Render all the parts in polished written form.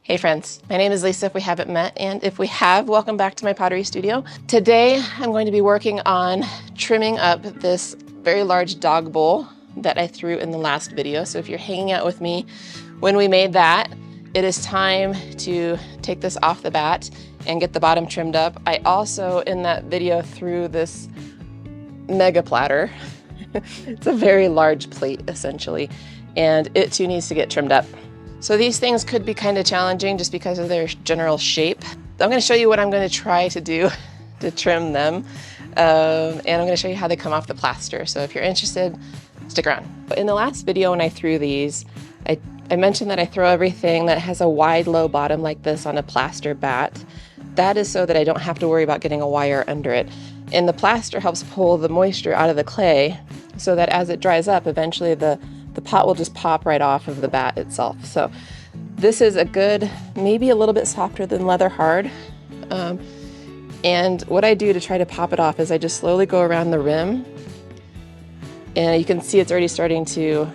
Hey friends, my name is Lisa if we haven't met, and if we have, welcome back to my pottery studio. Today I'm going to be working on trimming up this very large dog bowl that I threw in the last video. So if you're hanging out with me when we made that, it is time to take this off the bat and get the bottom trimmed up. I also, in that video, threw this mega platter. It's a very large plate essentially, and it too needs to get trimmed up. So these things could be kind of challenging just because of their general shape. I'm going to show you what I'm going to try to do to trim them, and I'm going to show you how they come off the plaster. So if you're interested, stick around. In the last video when I threw these, I mentioned that I throw everything that has a wide low bottom like this on a plaster bat. That is so that I don't have to worry about getting a wire under it. And the plaster helps pull the moisture out of the clay so that as it dries up, eventually the pot will just pop right off of the bat itself. So this is a good, maybe a little bit softer than leather hard. And what I do to try to pop it off is I just slowly go around the rim, and you can see it's already starting to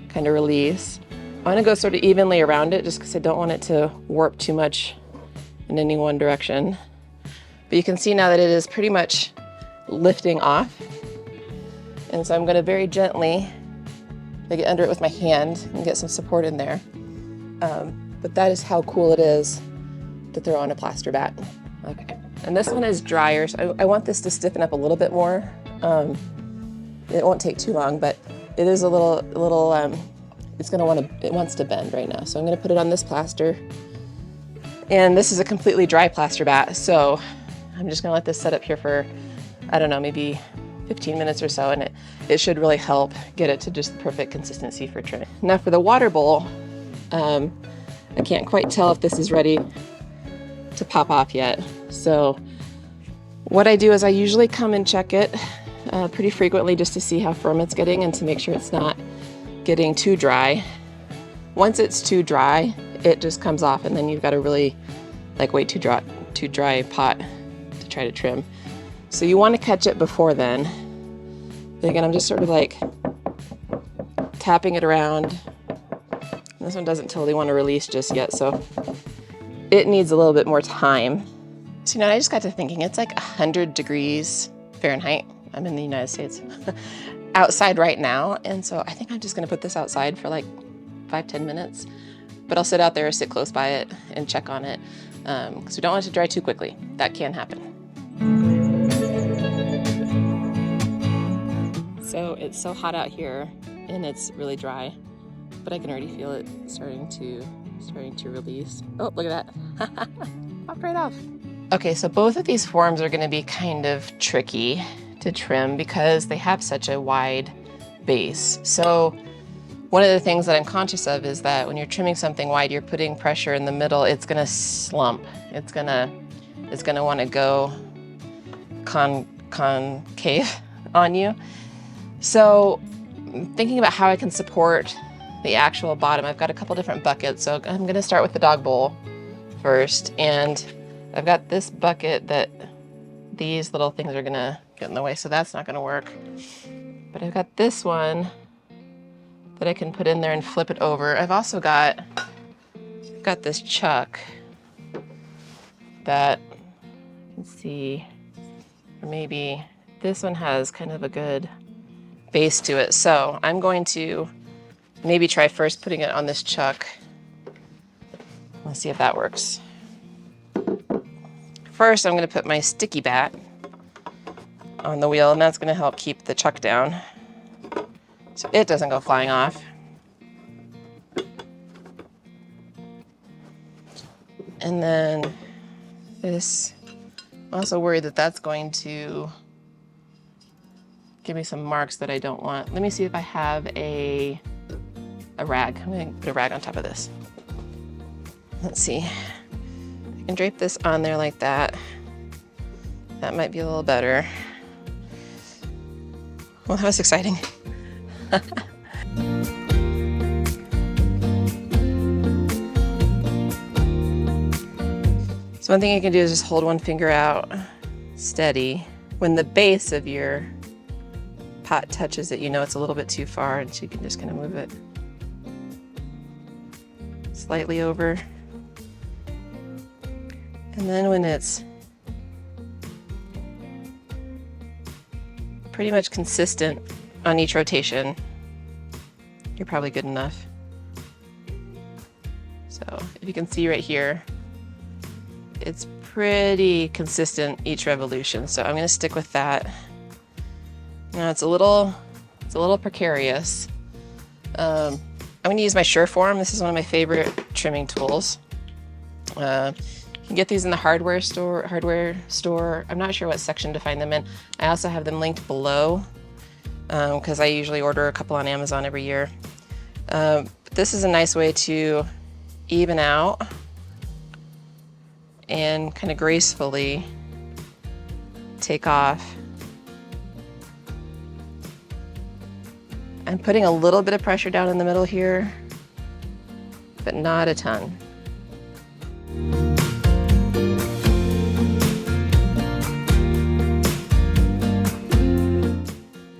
kind of release. I want to go sort of evenly around it just because I don't want it to warp too much in any one direction. But you can see now that it is pretty much lifting off. And so I'm going to very gently get under it with my hand and get some support in there. But that is how cool it is to throw on a plaster bat. Okay, and this one is drier, so I want this to stiffen up a little bit more. It won't take too long, but it is a little it wants to bend right now. So I'm gonna put it on this plaster. And this is a completely dry plaster bat, so I'm just gonna let this set up here for, I don't know, maybe 15 minutes or so, and it should really help get it to just the perfect consistency for trimming. Now for the water bowl, I can't quite tell if this is ready to pop off yet. So what I do is I usually come and check it pretty frequently just to see how firm it's getting and to make sure it's not getting too dry. Once it's too dry, it just comes off, and then you've got a really way too dry pot to try to trim. So you want to catch it before then. But again, I'm just sort of tapping it around. This one doesn't totally want to release just yet, so it needs a little bit more time. So I just got to thinking, it's like 100 degrees Fahrenheit. I'm in the United States outside right now, and so I think I'm just going to put this outside for like 5-10 minutes. But I'll sit out there or sit close by it and check on it, because we don't want it to dry too quickly. That can happen. So it's so hot out here and it's really dry, but I can already feel it starting to release. Oh, look at that. Popped right off. Okay, so both of these forms are going to be kind of tricky to trim because they have such a wide base. So one of the things that I'm conscious of is that when you're trimming something wide, you're putting pressure in the middle. It's going to slump. It's going to want to go concave on you. So thinking about how I can support the actual bottom, I've got a couple different buckets. So I'm going to start with the dog bowl first, and I've got this bucket that these little things are going to get in the way, so that's not going to work. But I've got this one that I can put in there and flip it over. I've also got this chuck that you can see, or maybe this one has kind of a good base to it. So I'm going to maybe try first putting it on this chuck. Let's see if that works. First, I'm going to put my sticky bat on the wheel, and that's going to help keep the chuck down so it doesn't go flying off. And then this, I'm also worried that that's going to give me some marks that I don't want. Let me see if I have a rag. I'm going to put a rag on top of this. Let's see. I can drape this on there like that. That might be a little better. Well, that was exciting. So one thing you can do is just hold one finger out steady. When the base of your pot touches it, you know it's a little bit too far, and so you can just kind of move it slightly over. And then when it's pretty much consistent on each rotation, you're probably good enough. So if you can see right here, it's pretty consistent each revolution. So I'm going to stick with that. Now it's a little precarious. I'm going to use my Sureform. This is one of my favorite trimming tools. You can get these in the hardware store. I'm not sure what section to find them in. I also have them linked below because I usually order a couple on Amazon every year. But this is a nice way to even out and kind of gracefully take off. I'm putting a little bit of pressure down in the middle here, but not a ton.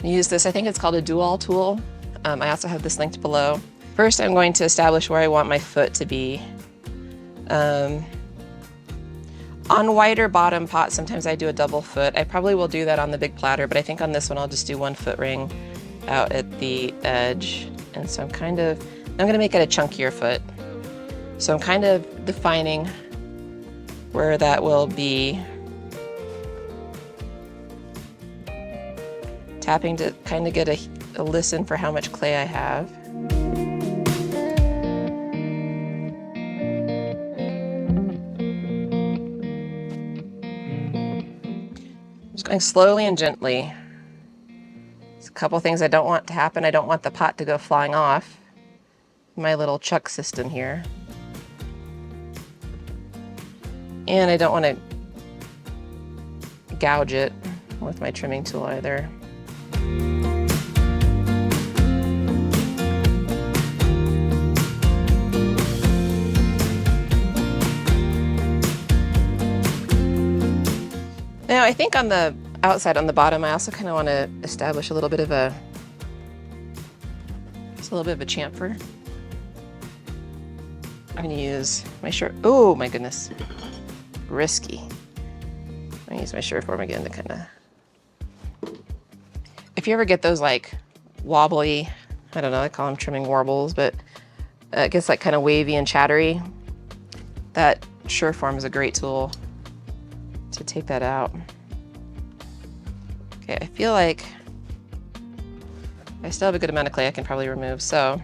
Use this, I think it's called a dual tool. I also have this linked below. First, I'm going to establish where I want my foot to be. On wider bottom pots, sometimes I do a double foot. I probably will do that on the big platter, but I think on this one I'll just do one foot ring out at the edge. And so I'm gonna make it a chunkier foot. So I'm kind of defining where that will be. Tapping to kind of get a listen for how much clay I have. Just going slowly and gently. There's a couple things I don't want to happen. I don't want the pot to go flying off my little chuck system here. And I don't want to gouge it with my trimming tool either. Now I think on the outside, on the bottom, I also kind of want to establish a little bit of a chamfer. I'm going to use my oh my goodness, risky. I'm going to use my Sureform again to kind of, if you ever get those like wobbly, I don't know, I call them trimming warbles, but it gets like kind of wavy and chattery, that Sureform is a great tool to take that out. Okay, I feel like I still have a good amount of clay I can probably remove, so.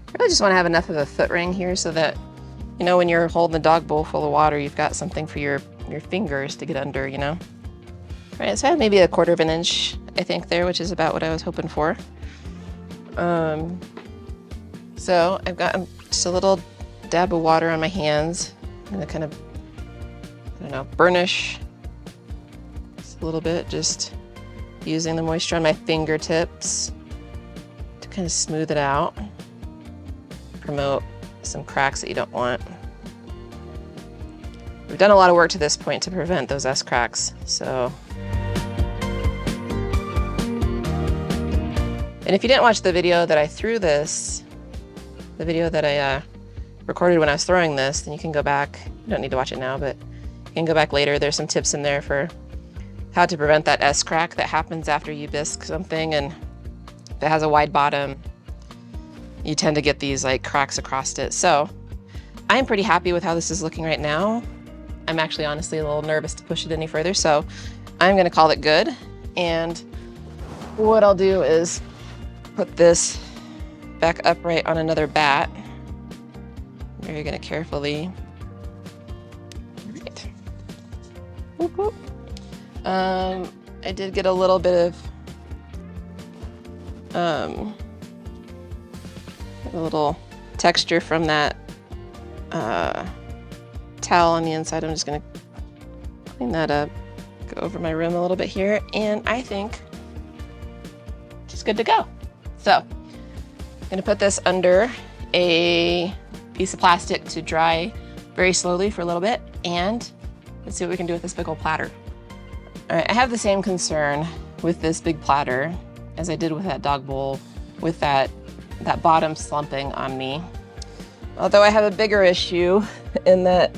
I really just want to have enough of a foot ring here so that, you know, when you're holding the dog bowl full of water, you've got something for your fingers to get under, you know? All right, so I have maybe 1/4 of an inch, I think, there, which is about what I was hoping for. So I've got just a little dab of water on my hands. I'm gonna kind of, I don't know, burnish just a little bit, just using the moisture on my fingertips to kind of smooth it out, promote some cracks that you don't want. We've done a lot of work to this point to prevent those S cracks, so. And if you didn't watch the video that I threw this, the video that I recorded when I was throwing this, then you can go back. You don't need to watch it now, but you can go back later. There's some tips in there for how to prevent that S crack that happens after you bisque something, and if it has a wide bottom, you tend to get these like cracks across it. So I'm pretty happy with how this is looking right now. I'm actually honestly a little nervous to push it any further, so I'm gonna call it good. And what I'll do is put this back upright on another bat. You're gonna carefully, right. Whoop, whoop. I did get a little bit of a little texture from that towel on the inside. I'm just gonna clean that up, go over my rim a little bit here, and I think it's good to go. So I'm gonna put this under a piece of plastic to dry very slowly for a little bit, and Let's see what we can do with this big old platter. All right, I have the same concern with this big platter as I did with that dog bowl, with that bottom slumping on me. Although I have a bigger issue in that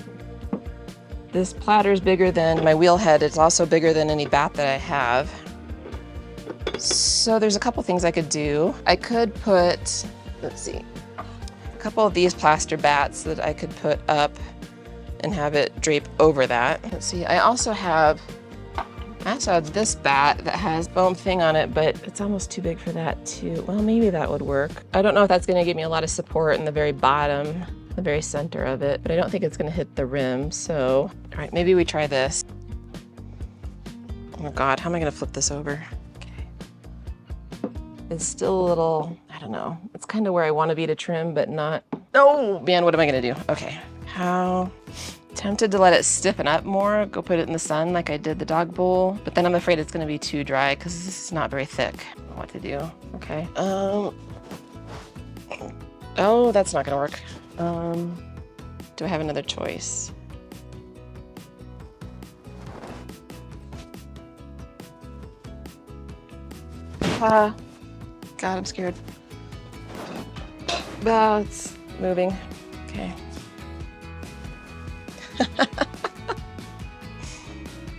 this platter is bigger than my wheel head. It's also bigger than any bat that I have. So there's a couple things I could do. I could put, let's see, a couple of these plaster bats that I could put up and have it drape over that. Let's see, I also have this bat that has foam thing on it, but it's almost too big for that too. Well, maybe that would work. I don't know if that's gonna give me a lot of support in the very bottom, the very center of it, but I don't think it's gonna hit the rim, so. All right, maybe we try this. Oh God, how am I gonna flip this over? Okay. It's still a little, I don't know. It's kind of where I wanna be to trim, but not. Oh man, what am I gonna do? Okay, how? Tempted to let it stiffen up more, go put it in the sun like I did the dog bowl, but then I'm afraid it's gonna be too dry because this is not very thick. I don't know what to do. Okay. Oh, that's not gonna work. Do I have another choice? God, I'm scared. Oh, it's moving. Okay.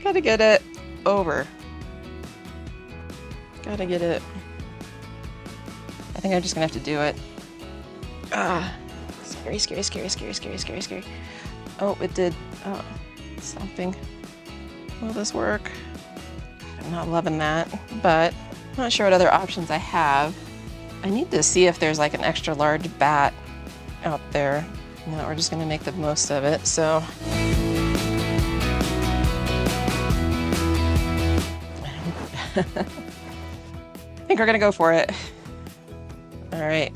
Gotta get it over. Gotta get it. I think I'm just gonna have to do it. Ah, scary, scary, scary, scary, scary, scary, scary. Oh, it did. Oh, something. Will this work? I'm not loving that, but I'm not sure what other options I have. I need to see if there's like an extra large bat out there. No, we're just gonna make the most of it, so. I think we're gonna go for it. All right,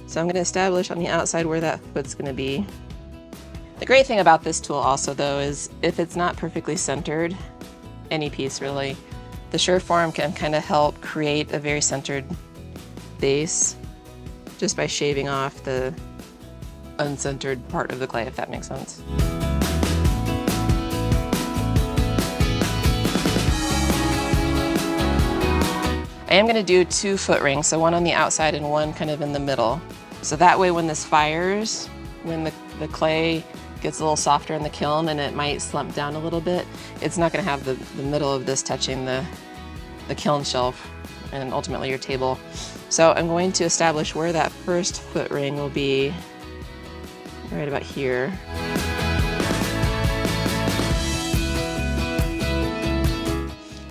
so I'm gonna establish on the outside where that foot's gonna be. The great thing about this tool also though is if it's not perfectly centered, any piece really, the Sureform can kind of help create a very centered base just by shaving off the uncentered part of the clay, if that makes sense. I am gonna do 2 foot rings, so one on the outside and one kind of in the middle. So that way when this fires, when the clay gets a little softer in the kiln and it might slump down a little bit, it's not gonna have the middle of this touching the kiln shelf and ultimately your table. So I'm going to establish where that first foot ring will be, right about here.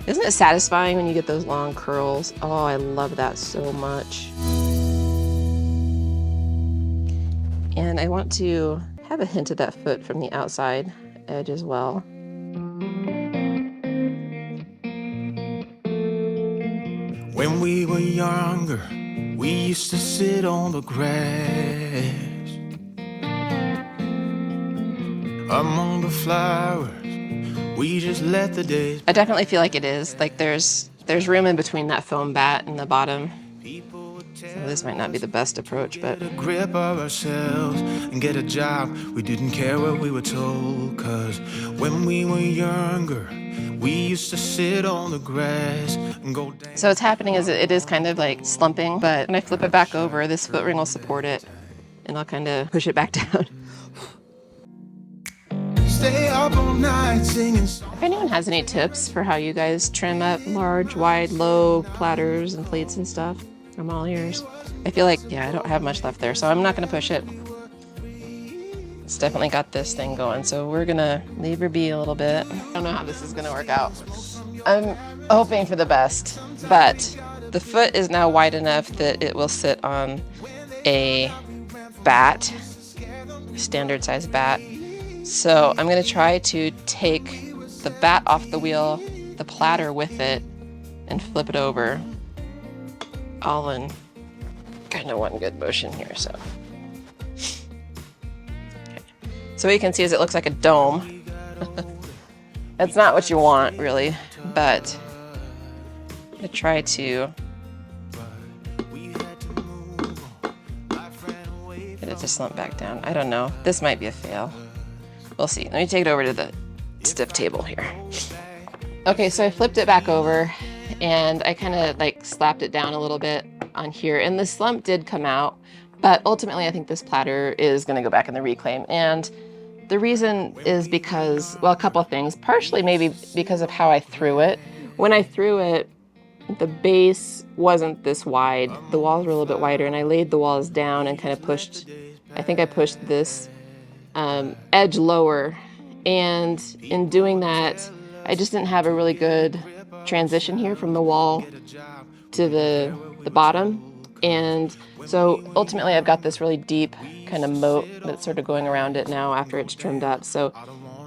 Isn't it satisfying when you get those long curls? Oh, I love that so much. And I want to have a hint of that foot from the outside edge as well. When we were younger, we used to sit on the grass among the flowers. We just let the days. I definitely feel like it is. Like there's room in between that foam bat and the bottom. So this might not be the best approach, but. A grip of ourselves and get a job. We didn't care what we were told, cause when we were younger, we used to sit on the grass and go dance. So what's happening is it is kind of like slumping, but when I flip it back over, this foot ring will support it and I'll kind of push it back down. Stay up all night singing. If anyone has any tips for how you guys trim up large, wide, low platters and plates and stuff, I'm all ears. I feel like, yeah, I don't have much left there, so I'm not gonna push it. It's definitely got this thing going, so we're gonna leave her be a little bit. I don't know how this is gonna work out. I'm hoping for the best, but the foot is now wide enough that it will sit on a bat, standard size bat. So I'm gonna try to take the bat off the wheel, the platter with it, and flip it over. All in kind of one good motion here, so. Okay. So what you can see is it looks like a dome. That's not what you want, really, but I'm gonna try to get it to slump back down. I don't know, this might be a fail. We'll see. Let me take it over to the stiff table here. Okay, so I flipped it back over and I kind of like slapped it down a little bit on here, and the slump did come out, but ultimately I think this platter is going to go back in the reclaim. And the reason is because, well, a couple of things. Partially maybe because of how I threw it. When I threw it, the base wasn't this wide. The walls were a little bit wider, and I laid the walls down and kind of pushed, I think I pushed this edge lower. And in doing that, I just didn't have a really good transition here from the wall to the bottom. And so ultimately I've got this really deep kind of moat that's sort of going around it now after it's trimmed up. So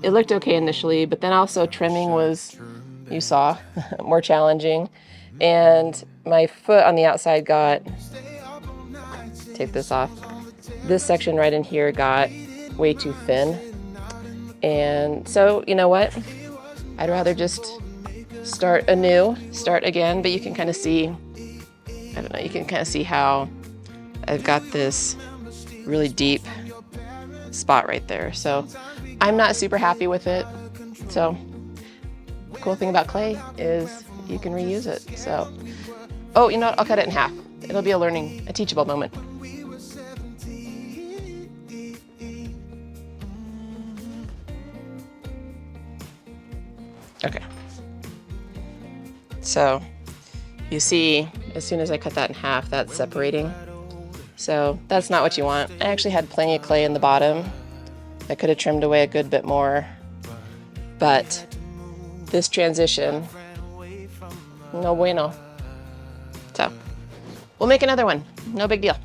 it looked okay initially, but then also trimming was, you saw, more challenging. And my foot on the outside got, take this off, this section right in here got way too thin. And so, you know what? I'd rather just start anew, start again, but you can kind of see, I don't know, you can kind of see how I've got this really deep spot right there. So I'm not super happy with it. So the cool thing about clay is you can reuse it. So, oh, you know what? I'll cut it in half. It'll be a teachable moment. Okay. So you see, as soon as I cut that in half, that's separating. So that's not what you want. I actually had plenty of clay in the bottom. I could have trimmed away a good bit more, but this transition, no bueno. So we'll make another one. No big deal.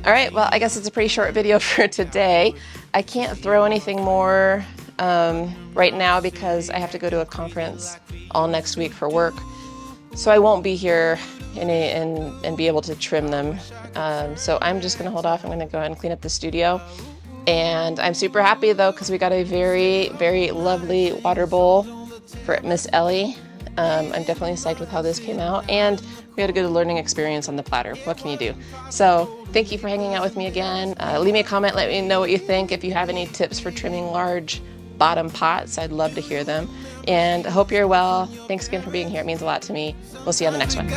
All right, well, I guess it's a pretty short video for today. I can't throw anything more right now because I have to go to a conference all next week for work. So I won't be here and be able to trim them. So I'm just gonna hold off. I'm gonna go ahead and clean up the studio. And I'm super happy though, because we got a very, very lovely water bowl for Miss Ellie. I'm definitely psyched with how this came out, and we had a good learning experience on the platter. What can you do? So thank you for hanging out with me again. Leave me a comment, let me know what you think. If you have any tips for trimming large bottom pots, I'd love to hear them. And I hope you're well. Thanks again for being here. It means a lot to me. We'll see you on the next one.